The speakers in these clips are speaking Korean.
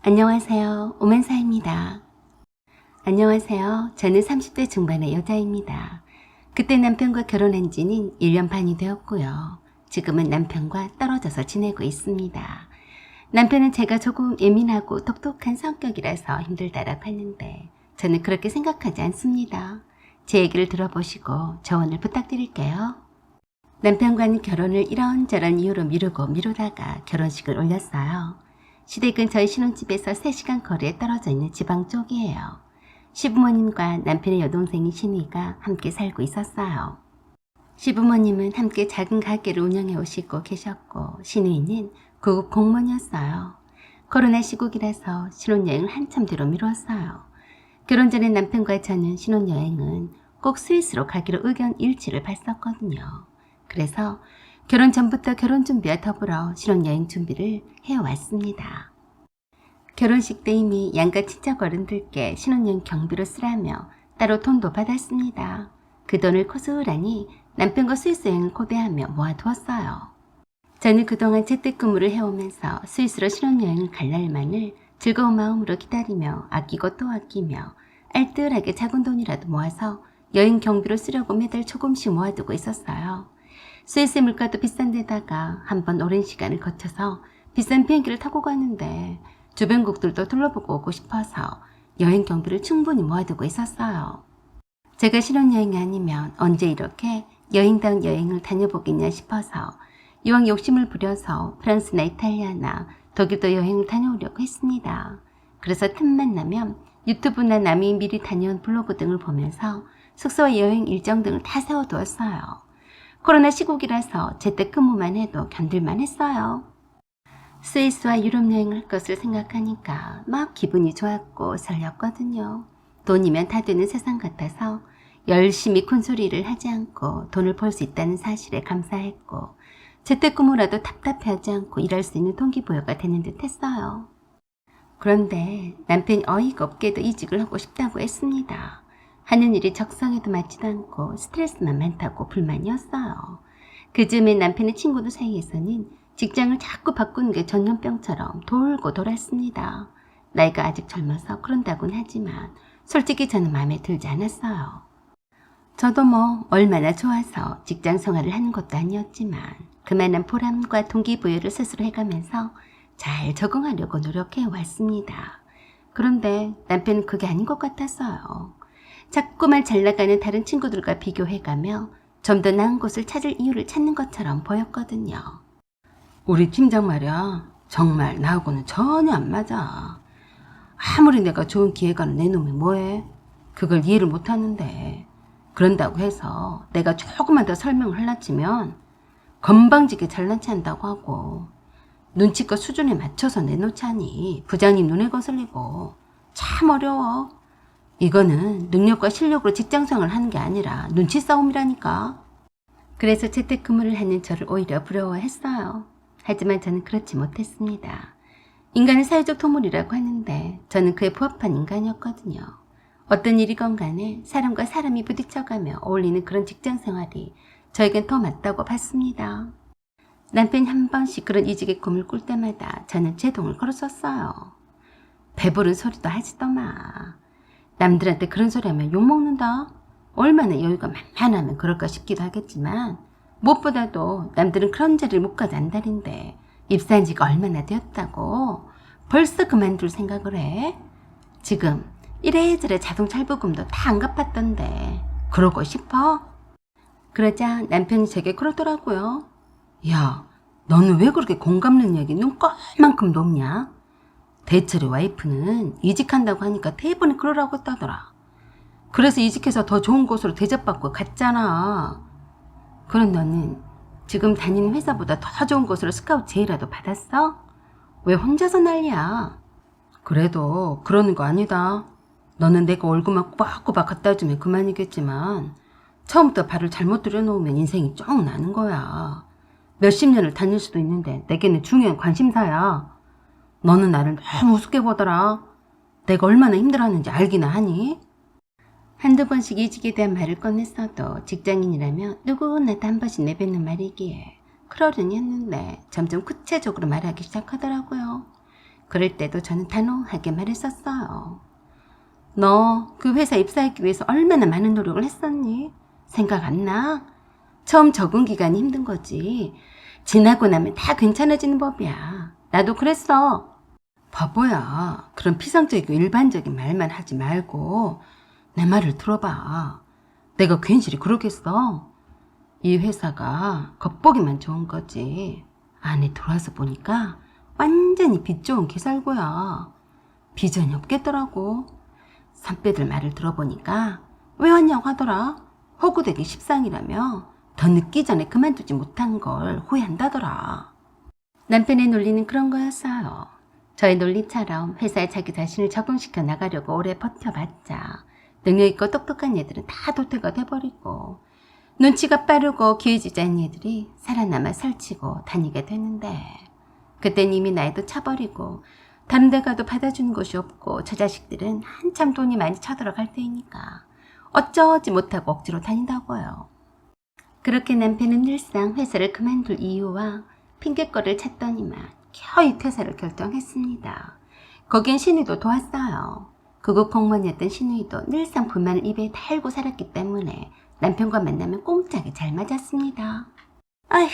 안녕하세요. 오만사입니다. 안녕하세요. 저는 30대 중반의 여자입니다. 그때 남편과 결혼한 지는 1년 반이 되었고요. 지금은 남편과 떨어져서 지내고 있습니다. 남편은 제가 조금 예민하고 똑똑한 성격이라서 힘들다라고 하는데 저는 그렇게 생각하지 않습니다. 제 얘기를 들어보시고 조언을 부탁드릴게요. 남편과는 결혼을 이런저런 이유로 미루다가 결혼식을 올렸어요. 시댁은 저희 신혼집에서 3시간 거리에 떨어져 있는 지방 쪽이에요. 시부모님과 남편의 여동생인 신우이가 함께 살고 있었어요. 시부모님은 함께 작은 가게를 운영해 오시고 계셨고 신우이는 고급 공무원이었어요. 코로나 시국이라서 신혼여행을 한참 뒤로 미뤘어요. 결혼 전에 남편과 저는 신혼여행은 꼭 스위스로 가기로 의견 일치를 봤었거든요. 그래서 결혼 전부터 결혼 준비와 더불어 신혼여행 준비를 해왔습니다. 결혼식 때 이미 양가 친척 어른들께 신혼여행 경비로 쓰라며 따로 돈도 받았습니다. 그 돈을 고스란히 남편과 스위스 여행을 고대하며 모아두었어요. 저는 그동안 재택근무를 해오면서 스위스로 신혼여행을 갈 날만을 즐거운 마음으로 기다리며 아끼고 또 아끼며 알뜰하게 작은 돈이라도 모아서 여행 경비로 쓰려고 매달 조금씩 모아두고 있었어요. 스위스 물가도 비싼 데다가 한번 오랜 시간을 거쳐서 비싼 비행기를 타고 가는데 주변국들도 둘러보고 오고 싶어서 여행 경비를 충분히 모아두고 있었어요. 제가 신혼여행이 아니면 언제 이렇게 여행당 여행을 다녀보겠냐 싶어서 이왕 욕심을 부려서 프랑스나 이탈리아나 독일도 여행을 다녀오려고 했습니다. 그래서 틈만 나면 유튜브나 남이 미리 다녀온 블로그 등을 보면서 숙소와 여행 일정 등을 다 세워두었어요. 코로나 시국이라서 재택근무만 해도 견딜만 했어요. 스위스와 유럽 여행을 할 것을 생각하니까 막 기분이 좋았고 설렸거든요. 돈이면 다 되는 세상 같아서 열심히 콘소리를 하지 않고 돈을 벌 수 있다는 사실에 감사했고 재택근무라도 답답해하지 않고 일할 수 있는 동기부여가 되는 듯 했어요. 그런데 남편이 어이가 없게도 이직을 하고 싶다고 했습니다. 하는 일이 적성에도 맞지도 않고 스트레스만 많다고 불만이었어요. 그즈음에 남편의 친구들 사이에서는 직장을 자꾸 바꾸는 게 전염병처럼 돌고 돌았습니다. 나이가 아직 젊어서 그런다곤 하지만 솔직히 저는 마음에 들지 않았어요. 저도 뭐 얼마나 좋아서 직장 생활을 하는 것도 아니었지만 그만한 보람과 동기부여를 스스로 해가면서 잘 적응하려고 노력해 왔습니다. 그런데 남편은 그게 아닌 것 같았어요. 자꾸만 잘 나가는 다른 친구들과 비교해가며 좀 더 나은 곳을 찾을 이유를 찾는 것처럼 보였거든요. 우리 팀장 말이야. 정말 나하고는 전혀 안 맞아. 아무리 내가 좋은 기획안을 내놓으면 뭐해? 그걸 이해를 못하는데 그런다고 해서 내가 조금만 더 설명을 하려치면 건방지게 잘난 체 한다고 하고 눈치껏 수준에 맞춰서 내놓자니 부장님 눈에 거슬리고 참 어려워. 이거는 능력과 실력으로 직장생활을 하는 게 아니라 눈치 싸움이라니까. 그래서 재택근무를 하는 저를 오히려 부러워했어요. 하지만 저는 그렇지 못했습니다. 인간은 사회적 동물이라고 하는데 저는 그에 부합한 인간이었거든요. 어떤 일이건 간에 사람과 사람이 부딪혀가며 어울리는 그런 직장생활이 저에겐 더 맞다고 봤습니다. 남편이 한 번씩 그런 이직의 꿈을 꿀 때마다 저는 제동을 걸었었어요. 배부른 소리도 하지도 마. 남들한테 그런 소리 하면 욕먹는다. 얼마나 여유가 만만하면 그럴까 싶기도 하겠지만 무엇보다도 남들은 그런 자리를 못 가도 안달인데 입사한 지가 얼마나 되었다고 벌써 그만둘 생각을 해. 지금 이래저래 자동차 할부금도 다 안 갚았던데 그러고 싶어? 그러자 남편이 제게 그러더라고요. 야, 너는 왜 그렇게 공감 능력이 눈꺼만큼 높냐? 대철이 와이프는 이직한다고 하니까 대번에 그러라고 했다더라. 그래서 이직해서 더 좋은 곳으로 대접받고 갔잖아. 그럼 너는 지금 다니는 회사보다 더 좋은 곳으로 스카우트 제의라도 받았어? 왜 혼자서 난리야? 그래도 그러는 거 아니다. 너는 내가 월급만 꼬박꼬박 갖다 주면 그만이겠지만 처음부터 발을 잘못 들여놓으면 인생이 쫑 나는 거야. 몇십 년을 다닐 수도 있는데 내게는 중요한 관심사야. 너는 나를 너무 우습게 보더라. 내가 얼마나 힘들었는지 알기나 하니? 한두 번씩 이직에 대한 말을 꺼냈어도 직장인이라면 누구나도 한 번씩 내뱉는 말이기에 그러려니 했는데 점점 구체적으로 말하기 시작하더라고요. 그럴 때도 저는 단호하게 말했었어요. 너 그 회사 입사하기 위해서 얼마나 많은 노력을 했었니? 생각 안 나? 처음 적응 기간이 힘든 거지. 지나고 나면 다 괜찮아지는 법이야. 나도 그랬어. 바보야. 그런 피상적이고 일반적인 말만 하지 말고 내 말을 들어봐. 내가 괜시리 그러겠어. 이 회사가 겉보기만 좋은 거지. 안에 들어와서 보니까 완전히 빛 좋은 개살구야. 비전이 없겠더라고. 선배들 말을 들어보니까 왜 왔냐고 하더라. 호구되기 십상이라며 더 늦기 전에 그만두지 못한 걸 후회한다더라. 남편의 논리는 그런 거였어요. 저의 논리처럼 회사에 자기 자신을 적응시켜 나가려고 오래 버텨봤자 능력있고 똑똑한 애들은 다 도태가 돼버리고 눈치가 빠르고 기회주의자인 애들이 살아남아 설치고 다니게 되는데 그땐 이미 나이도 차버리고 다른 데 가도 받아주는 곳이 없고 저 자식들은 한참 돈이 많이 쳐들어갈 때이니까 어쩌지 못하고 억지로 다닌다고요. 그렇게 남편은 늘상 회사를 그만둘 이유와 핑계거리를 찾더니만 겨우 퇴사를 결정했습니다. 거긴 신우이도 도왔어요. 극우 공무원이었던 신우이도 늘상 불만을 입에 달고 살았기 때문에 남편과 만나면 꼼짝이 잘 맞았습니다. 아휴,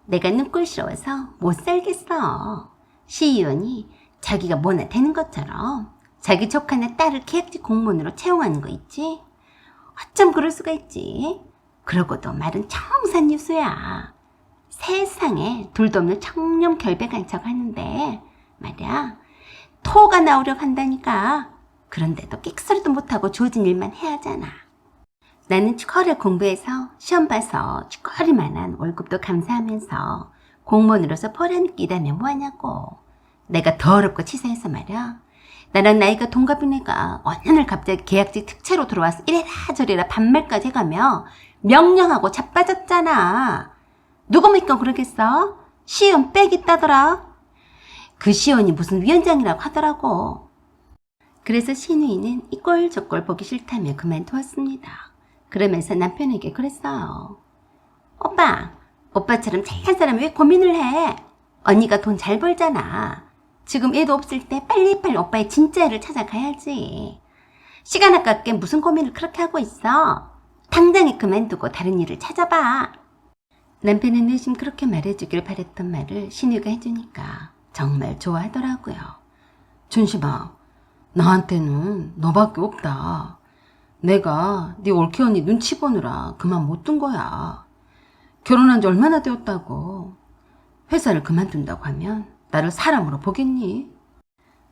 내가 눈꼴시러워서 못 살겠어. 시의원이 자기가 뭐나 되는 것처럼 자기 조카나 딸을 계약직 공무원으로 채용하는 거 있지? 어쩜 그럴 수가 있지? 그러고도 말은 청산유수야. 세상에 둘도 없는 청렴 결백한 척 하는데 말이야 토가 나오려고 한다니까. 그런데도 끽소리도 못하고 주어진 일만 해야 하잖아. 나는 축허를 공부해서 시험 봐서 축허리만한 월급도 감사하면서 공무원으로서 보람있게 일하면 뭐하냐고. 내가 더럽고 치사해서 말이야. 나랑 나이가 동갑인 애가 어느 날 갑자기 계약직 특채로 들어와서 이래라 저래라 반말까지 해가며 명령하고 자빠졌잖아. 누구 믿고 그러겠어? 시의원 빽 있다더라. 그 시의원이 무슨 위원장이라고 하더라고. 그래서 신우이는 이 꼴 저 꼴 보기 싫다며 그만두었습니다. 그러면서 남편에게 그랬어요. 오빠처럼 착한 사람이 왜 고민을 해? 언니가 돈 잘 벌잖아. 지금 애도 없을 때 빨리빨리 오빠의 진짜 애를 찾아가야지. 시간 아깝게 무슨 고민을 그렇게 하고 있어? 당장에 그만두고 다른 일을 찾아봐. 남편은 내심 그렇게 말해주길 바랬던 말을 신우이가 해주니까 정말 좋아하더라고요. 준심아, 나한테는 너밖에 없다. 내가 네 올케 언니 눈치 보느라 그만 못 둔 거야. 결혼한 지 얼마나 되었다고. 회사를 그만둔다고 하면 나를 사람으로 보겠니?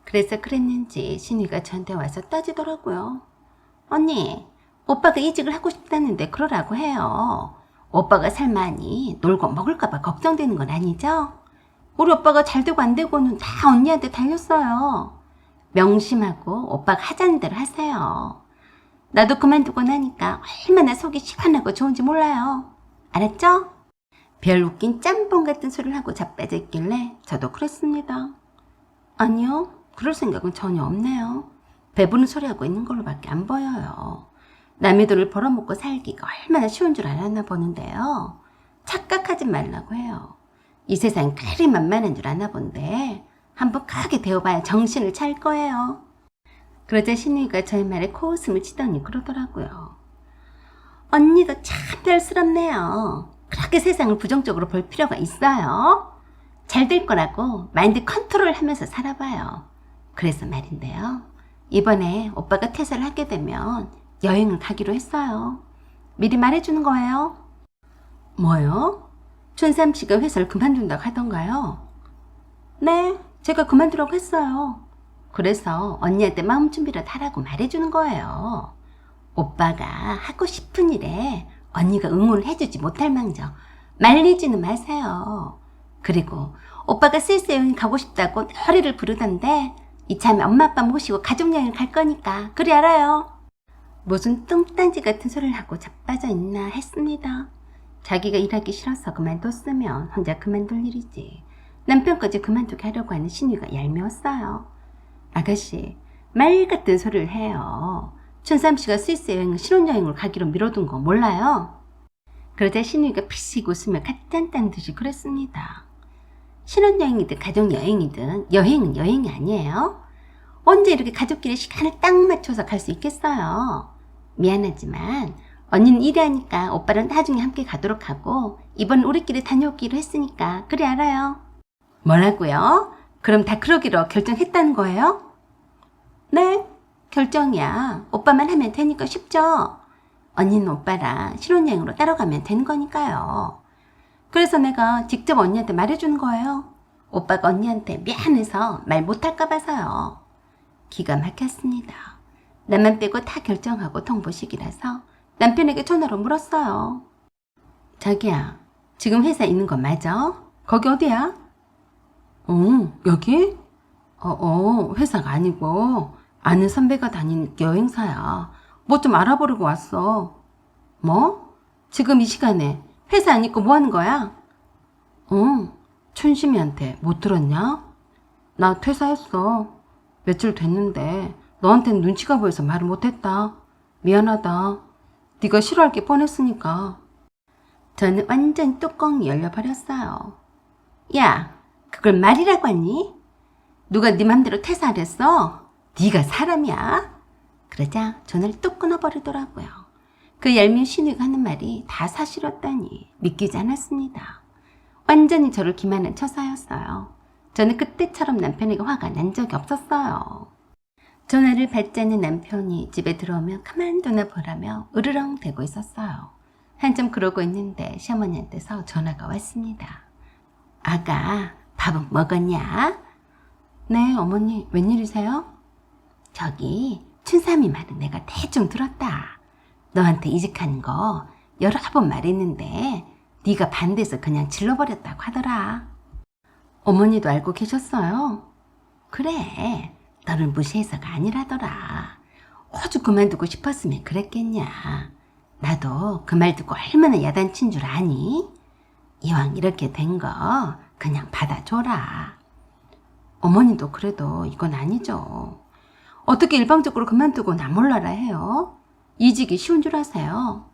그래서 그랬는지 신우이가 저한테 와서 따지더라고요. 언니, 오빠가 이직을 하고 싶다는데 그러라고 해요. 오빠가 살만히 놀고 먹을까봐 걱정되는 건 아니죠? 우리 오빠가 잘 되고 안 되고는 다 언니한테 달렸어요. 명심하고 오빠가 하자는 대로 하세요. 나도 그만두고 나니까 얼마나 속이 시원하고 좋은지 몰라요. 알았죠? 별 웃긴 짬뽕 같은 소리를 하고 자빠져 있길래 저도 그랬습니다. 아니요, 그럴 생각은 전혀 없네요. 배부른 소리하고 있는 걸로밖에 안 보여요. 남의 돈을 벌어먹고 살기가 얼마나 쉬운 줄 알았나 보는데요. 착각하지 말라고 해요. 이 세상이 그리 만만한 줄 아나 본데 한번 크게 데워봐야 정신을 차릴 거예요. 그러자 신우이가 저의 말에 코웃음을 치더니 그러더라고요. 언니도 참 별스럽네요. 그렇게 세상을 부정적으로 볼 필요가 있어요? 잘 될 거라고 마인드 컨트롤 하면서 살아봐요. 그래서 말인데요. 이번에 오빠가 퇴사를 하게 되면 여행을 가기로 했어요. 미리 말해주는 거예요. 뭐요? 춘삼 씨가 회사를 그만둔다고 하던가요? 네, 제가 그만두라고 했어요. 그래서 언니한테 마음 준비를 하라고 말해주는 거예요. 오빠가 하고 싶은 일에 언니가 응원을 해주지 못할 망정 말리지는 마세요. 그리고 오빠가 스위스 여행 가고 싶다고 허리를 부르던데 이참에 엄마 아빠 모시고 가족여행 갈 거니까 그리 알아요. 무슨 뚱딴지 같은 소리를 하고 자빠져 있나 했습니다. 자기가 일하기 싫어서 그만뒀으면 혼자 그만둘 일이지. 남편까지 그만두게 하려고 하는 신우이가 얄미웠어요. 아가씨, 말 같은 소리를 해요. 춘삼씨가 스위스 여행을 신혼여행으로 가기로 미뤄둔 거 몰라요? 그러자 신우이가 피식 웃으며 갓짠딴 듯이 그랬습니다. 신혼여행이든 가족여행이든 여행은 여행이 아니에요? 언제 이렇게 가족끼리 시간을 딱 맞춰서 갈 수 있겠어요? 미안하지만 언니는 일이 하니까 오빠랑 나중에 함께 가도록 하고 이번 우리끼리 다녀오기로 했으니까 그래 알아요. 뭐라고요? 그럼 다 그러기로 결정했다는 거예요? 네, 결정이야. 오빠만 하면 되니까 쉽죠? 언니는 오빠랑 신혼여행으로 따라가면 되는 거니까요. 그래서 내가 직접 언니한테 말해주는 거예요. 오빠가 언니한테 미안해서 말 못할까 봐서요. 기가 막혔습니다. 나만 빼고 다 결정하고 통보식이라서 남편에게 전화로 물었어요. 자기야, 지금 회사 있는 거 맞아? 거기 어디야? 여기? 회사가 아니고 아는 선배가 다니는 여행사야. 뭐 좀 알아보려고 왔어. 뭐? 지금 이 시간에 회사 안 있고 뭐 하는 거야? 춘심이한테 못 들었냐? 나 퇴사했어. 며칠 됐는데 너한테는 눈치가 보여서 말을 못했다. 미안하다. 네가 싫어할 게 뻔했으니까. 저는 완전 뚜껑이 열려버렸어요. 야, 그걸 말이라고 하니? 누가 네 맘대로 퇴사하랬어? 네가 사람이야? 그러자 전화를 뚝 끊어버리더라고요. 그 얄미운 신우가 하는 말이 다 사실이었다니 믿기지 않았습니다. 완전히 저를 기만한 처사였어요. 저는 그때처럼 남편에게 화가 난 적이 없었어요. 전화를 받지 않는 남편이 집에 들어오면 가만두나 보라며 으르렁 대고 있었어요. 한참 그러고 있는데 시어머니한테서 전화가 왔습니다. 아가, 밥은 먹었냐? 네, 어머니, 웬일이세요? 저기 춘삼이 말은 내가 대충 들었다. 너한테 이직하는 거 여러 번 말했는데 네가 반대해서 그냥 질러버렸다고 하더라. 어머니도 알고 계셨어요? 그래, 너를 무시해서가 아니라더라. 호주 그만두고 싶었으면 그랬겠냐. 나도 그 말 듣고 얼마나 야단친 줄 아니? 이왕 이렇게 된 거 그냥 받아줘라. 어머니도 그래도 이건 아니죠. 어떻게 일방적으로 그만두고 나 몰라라 해요? 이직이 쉬운 줄 아세요?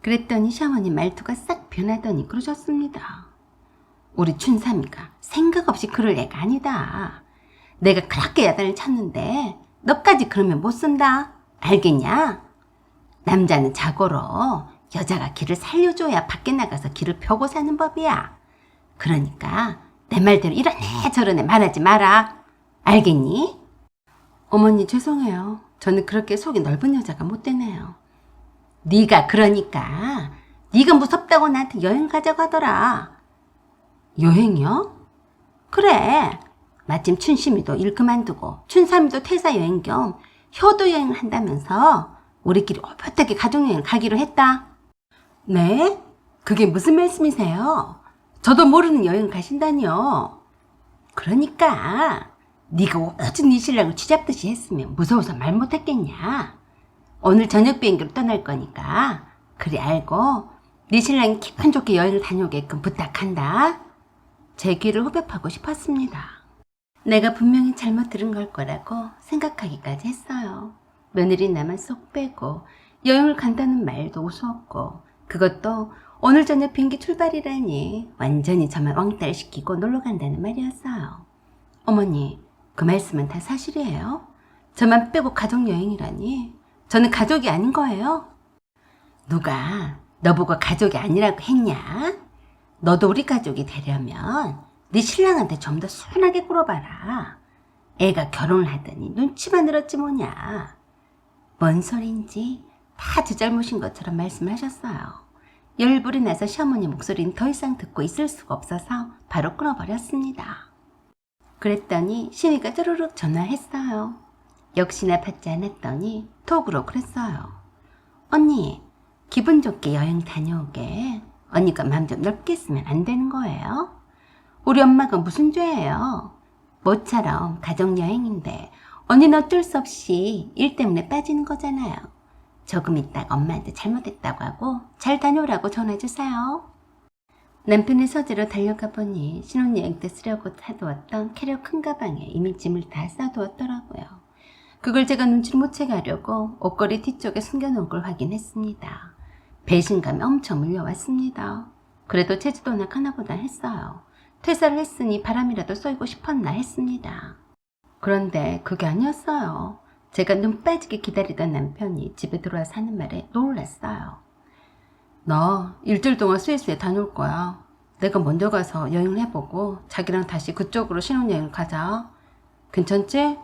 그랬더니 시어머니 말투가 싹 변하더니 그러셨습니다. 우리 춘삼이가 생각 없이 그럴 애가 아니다. 내가 그렇게 야단을 쳤는데 너까지 그러면 못 쓴다. 알겠냐? 남자는 자고로 여자가 길을 살려줘야 밖에 나가서 길을 펴고 사는 법이야. 그러니까 내 말대로 이런 애 저런 애 말하지 마라. 알겠니? 어머니 죄송해요. 저는 그렇게 속이 넓은 여자가 못 되네요. 네가 그러니까 네가 무섭다고 나한테 여행 가자고 하더라. 여행이요? 그래. 마침 춘심이도 일 그만두고 춘삼이도 퇴사 여행 겸 효도 여행을 한다면서 우리끼리 오붓하게 가족여행 가기로 했다. 네? 그게 무슨 말씀이세요? 저도 모르는 여행 가신다니요. 그러니까 네가 오직 네 신랑을 쥐잡듯이 했으면 무서워서 말 못했겠냐. 오늘 저녁 비행기로 떠날 거니까 그리 알고 네 신랑이 기분 좋게 여행을 다녀오게끔 부탁한다. 제 귀를 후벼파고 싶었습니다. 내가 분명히 잘못 들은 걸 거라고 생각하기까지 했어요. 며느리 나만 쏙 빼고 여행을 간다는 말도 우스웠고 그것도 오늘 저녁 비행기 출발이라니 완전히 저만 왕따시키고 놀러 간다는 말이었어요. 어머니, 그 말씀은 다 사실이에요? 저만 빼고 가족여행이라니? 저는 가족이 아닌 거예요? 누가 너보고 가족이 아니라고 했냐? 너도 우리 가족이 되려면 네 신랑한테 좀 더 순하게 굴어봐라. 애가 결혼을 하더니 눈치만 늘었지 뭐냐. 뭔 소린지 다 제 잘못인 것처럼 말씀하셨어요. 열불이 나서 시어머니 목소리는 더 이상 듣고 있을 수가 없어서 바로 끊어버렸습니다. 그랬더니 신이가 쪼르륵 전화했어요. 역시나 받지 않았더니 톡으로 그랬어요. 언니, 기분 좋게 여행 다녀오게. 언니가 마음 좀 넓게 쓰면 안 되는 거예요? 우리 엄마가 무슨 죄예요? 모처럼 가족여행인데 언니는 어쩔 수 없이 일 때문에 빠지는 거잖아요. 조금 있다가 엄마한테 잘못했다고 하고 잘 다녀오라고 전화주세요. 남편의 서재로 달려가 보니 신혼여행 때 쓰려고 사두었던 캐리어 큰 가방에 이미 짐을 다 싸두었더라고요. 그걸 제가 눈치를 못 채게 하려고 옷걸이 뒤쪽에 숨겨놓은 걸 확인했습니다. 배신감이 엄청 밀려왔습니다. 그래도 제주도나 가나보다 했어요. 퇴사를 했으니 바람이라도 쏘이고 싶었나 했습니다. 그런데 그게 아니었어요. 제가 눈 빠지게 기다리던 남편이 집에 들어와서 하는 말에 놀랐어요. 너 일주일 동안 스위스에 다녀올 거야. 내가 먼저 가서 여행을 해보고 자기랑 다시 그쪽으로 신혼여행을 가자. 괜찮지?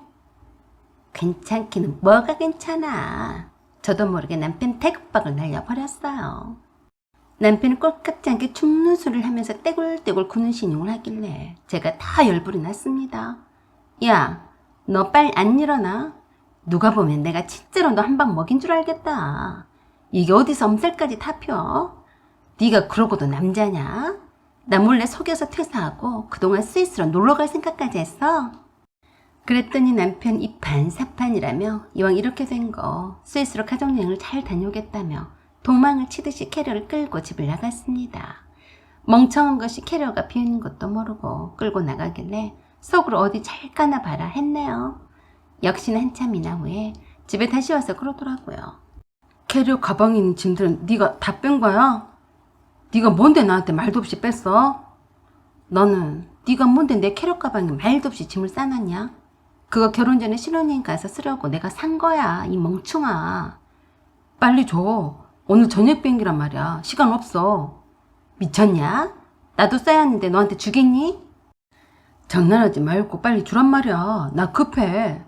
괜찮기는 뭐가 괜찮아. 저도 모르게 남편 태극박을 날려버렸어요. 남편은 꼴깍지 않게 죽는 소리를 하면서 떼굴떼굴 구는 신용을 하길래 제가 다 열불이 났습니다. 야, 너 빨리 안 일어나? 누가 보면 내가 진짜로 너 한 방 먹인 줄 알겠다. 이게 어디서 엄살까지 다 펴? 네가 그러고도 남자냐? 나 몰래 속여서 퇴사하고 그동안 스위스로 놀러갈 생각까지 했어? 그랬더니 남편 이판사판이라며 이왕 이렇게 된 거 스위스로 가족여행을 잘 다녀오겠다며 도망을 치듯이 캐리어를 끌고 집을 나갔습니다. 멍청한 것이 캐리어가 비어있는 것도 모르고 끌고 나가길래 속으로 어디 잘 까나 봐라 했네요. 역시나 한참이나 후에 집에 다시 와서 그러더라고요. 캐리어 가방에 있는 짐들은 네가 다 뺀 거야? 네가 뭔데 나한테 말도 없이 뺐어? 너는 네가 뭔데 내 캐리어 가방에 말도 없이 짐을 싸놨냐? 그거 결혼 전에 신혼여행 가서 쓰려고 내가 산 거야, 이 멍충아. 빨리 줘. 오늘 저녁 비행기란 말이야. 시간 없어. 미쳤냐? 나도 써야 하는데 너한테 주겠니? 장난하지 말고 빨리 주란 말이야. 나 급해.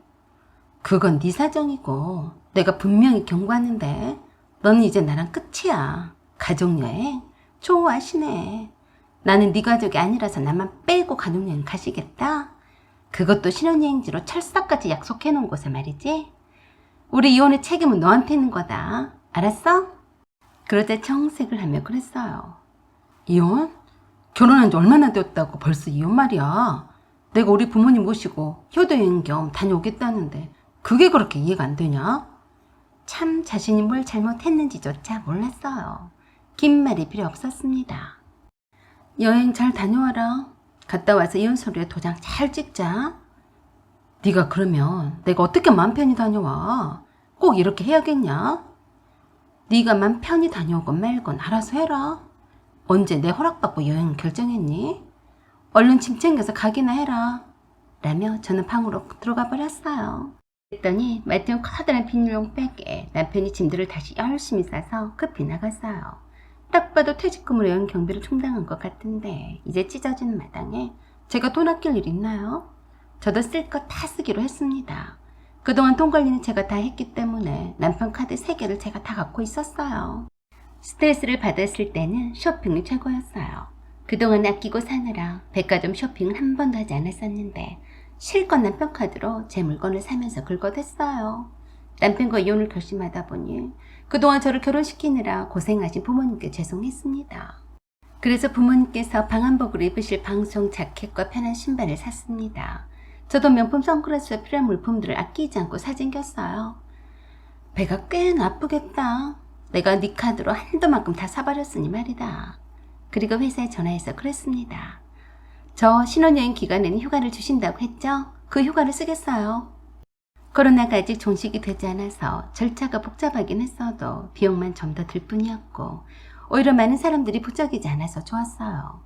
그건 네 사정이고 내가 분명히 경고하는데 너는 이제 나랑 끝이야. 가족여행? 좋아하시네. 나는 네 가족이 아니라서 나만 빼고 가족여행 가시겠다? 그것도 신혼여행지로 철석같이 약속해놓은 곳에 말이지. 우리 이혼의 책임은 너한테 있는 거다. 알았어? 그러자 정색을 하며 그랬어요. 이혼? 결혼한 지 얼마나 되었다고 벌써 이혼 말이야. 내가 우리 부모님 모시고 효도여행 겸 다녀오겠다는데 그게 그렇게 이해가 안 되냐? 참 자신이 뭘 잘못했는지조차 몰랐어요. 긴 말이 필요 없었습니다. 여행 잘 다녀와라. 갔다 와서 이혼 서류에 도장 잘 찍자. 네가 그러면 내가 어떻게 맘 편히 다녀와? 꼭 이렇게 해야겠냐? 네가 맘 편히 다녀오건 말건 알아서 해라. 언제 내 허락받고 여행 결정했니? 얼른 짐 챙겨서 가기나 해라. 라며 저는 방으로 들어가 버렸어요. 그랬더니 마침 커다란 비닐용 백에 남편이 짐들을 다시 열심히 싸서 급히 나갔어요. 딱 봐도 퇴직금으로 여행 경비를 충당한 것 같은데 이제 찢어지는 마당에 제가 돈 아낄 일 있나요? 저도 쓸 거 다 쓰기로 했습니다. 그동안 돈 관리는 제가 다 했기 때문에 남편 카드 3개를 제가 다 갖고 있었어요. 스트레스를 받았을 때는 쇼핑이 최고였어요. 그동안 아끼고 사느라 백화점 쇼핑은 한 번도 하지 않았었는데 실컷 남편 카드로 제 물건을 사면서 긁어댔어요. 남편과 이혼을 결심하다 보니 그동안 저를 결혼시키느라 고생하신 부모님께 죄송했습니다. 그래서 부모님께서 방한복으로 입으실 방송 자켓과 편한 신발을 샀습니다. 저도 명품 선글라스와 필요한 물품들을 아끼지 않고 사챙겼어요. 배가 꽤나 아프겠다. 내가 네 카드로 한도만큼 다 사버렸으니 말이다. 그리고 회사에 전화해서 그랬습니다. 저 신혼여행 기간에는 휴가를 주신다고 했죠? 그 휴가를 쓰겠어요. 코로나가 아직 종식이 되지 않아서 절차가 복잡하긴 했어도 비용만 좀 더 들 뿐이었고 오히려 많은 사람들이 부적이지 않아서 좋았어요.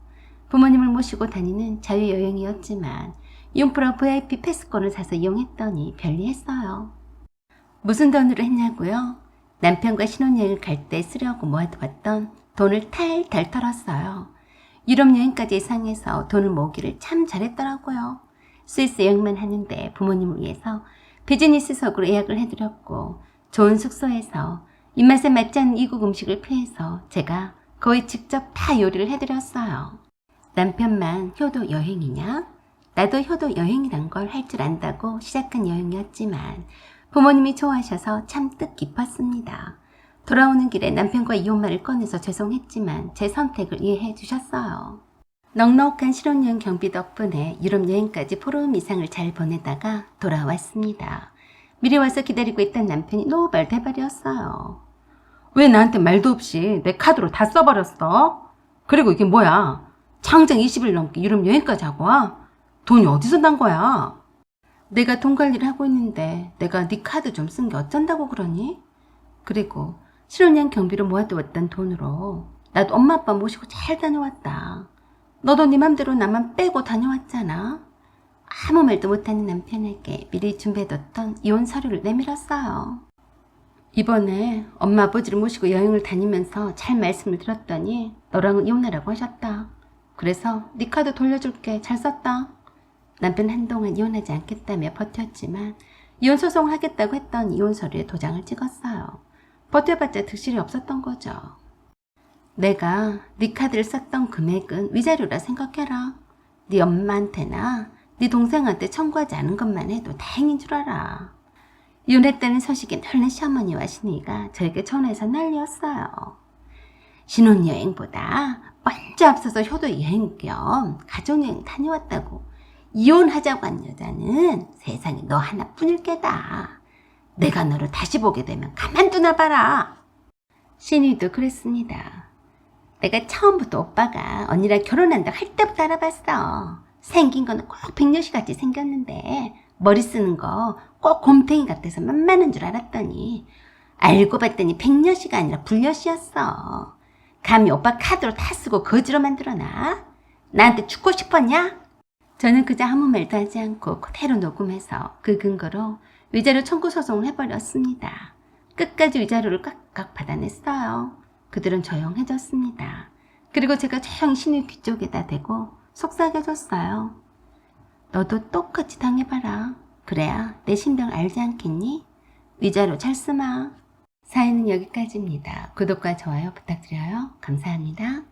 부모님을 모시고 다니는 자유여행이었지만 융프라 VIP 패스권을 사서 이용했더니 편리했어요. 무슨 돈으로 했냐고요? 남편과 신혼여행을 갈 때 쓰려고 모아두었던 돈을 탈탈 털었어요. 유럽 여행까지 예상해서 돈을 모으기를 참 잘했더라고요. 스위스 여행만 하는데 부모님을 위해서 비즈니스석으로 예약을 해드렸고 좋은 숙소에서 입맛에 맞지 않는 이국 음식을 피해서 제가 거의 직접 다 요리를 해드렸어요. 남편만 효도 여행이냐? 나도 효도 여행이란 걸 할 줄 안다고 시작한 여행이었지만 부모님이 좋아하셔서 참 뜻깊었습니다. 돌아오는 길에 남편과 이혼 말을 꺼내서 죄송했지만 제 선택을 이해해 주셨어요. 넉넉한 신혼여행 경비 덕분에 유럽 여행까지 보름 이상을 잘 보내다가 돌아왔습니다. 미리 와서 기다리고 있던 남편이 노발대발이었어요. 왜 나한테 말도 없이 내 카드로 다 써버렸어? 그리고 이게 뭐야? 장장 20일 넘게 유럽 여행까지 하고 와? 돈이 어디서 난 거야? 내가 돈 관리를 하고 있는데 내가 네 카드 좀 쓴 게 어쩐다고 그러니? 그리고 신혼여행 경비로 모아두었던 돈으로 나도 엄마 아빠 모시고 잘 다녀왔다. 너도 네 맘대로 나만 빼고 다녀왔잖아. 아무 말도 못하는 남편에게 미리 준비해뒀던 이혼 서류를 내밀었어요. 이번에 엄마 아버지를 모시고 여행을 다니면서 잘 말씀을 드렸더니 너랑은 이혼하라고 하셨다. 그래서 네 카드 돌려줄게. 잘 썼다. 남편 한동안 이혼하지 않겠다며 버텼지만 이혼 소송을 하겠다고 했던 이혼 서류에 도장을 찍었어요. 버텨봤자 득실이 없었던 거죠. 내가 네 카드를 썼던 금액은 위자료라 생각해라. 네 엄마한테나 네 동생한테 청구하지 않은 것만 해도 다행인 줄 알아. 이혼했다는 소식이 널린 시어머니와 시누이가 저에게 전화해서 난리였어요. 신혼여행보다 먼저 앞서서 효도 여행 겸 가족여행 다녀왔다고 이혼하자고 한 여자는 세상에 너 하나뿐일 게다. 내가 너를 다시 보게 되면 가만두나 봐라. 시누이도 그랬습니다. 내가 처음부터 오빠가 언니랑 결혼한다 할 때부터 알아봤어. 생긴 거는 꼭 백녀시 같이 생겼는데 머리 쓰는 거 꼭 곰탱이 같아서 만만한 줄 알았더니 알고 봤더니 백녀시가 아니라 불녀시였어. 감히 오빠 카드로 다 쓰고 거지로 만들어놔? 나한테 죽고 싶었냐? 저는 그저 아무 말도 하지 않고 그대로 녹음해서 그 근거로 위자료 청구 소송을 해버렸습니다. 끝까지 위자료를 깍깍 받아냈어요. 그들은 조용해졌습니다. 그리고 제가 조용히 시누이 귀 쪽에다 대고 속삭여줬어요. 너도 똑같이 당해봐라. 그래야 내 심정을 알지 않겠니? 위자료 잘 쓰마. 사연은 여기까지입니다. 구독과 좋아요 부탁드려요. 감사합니다.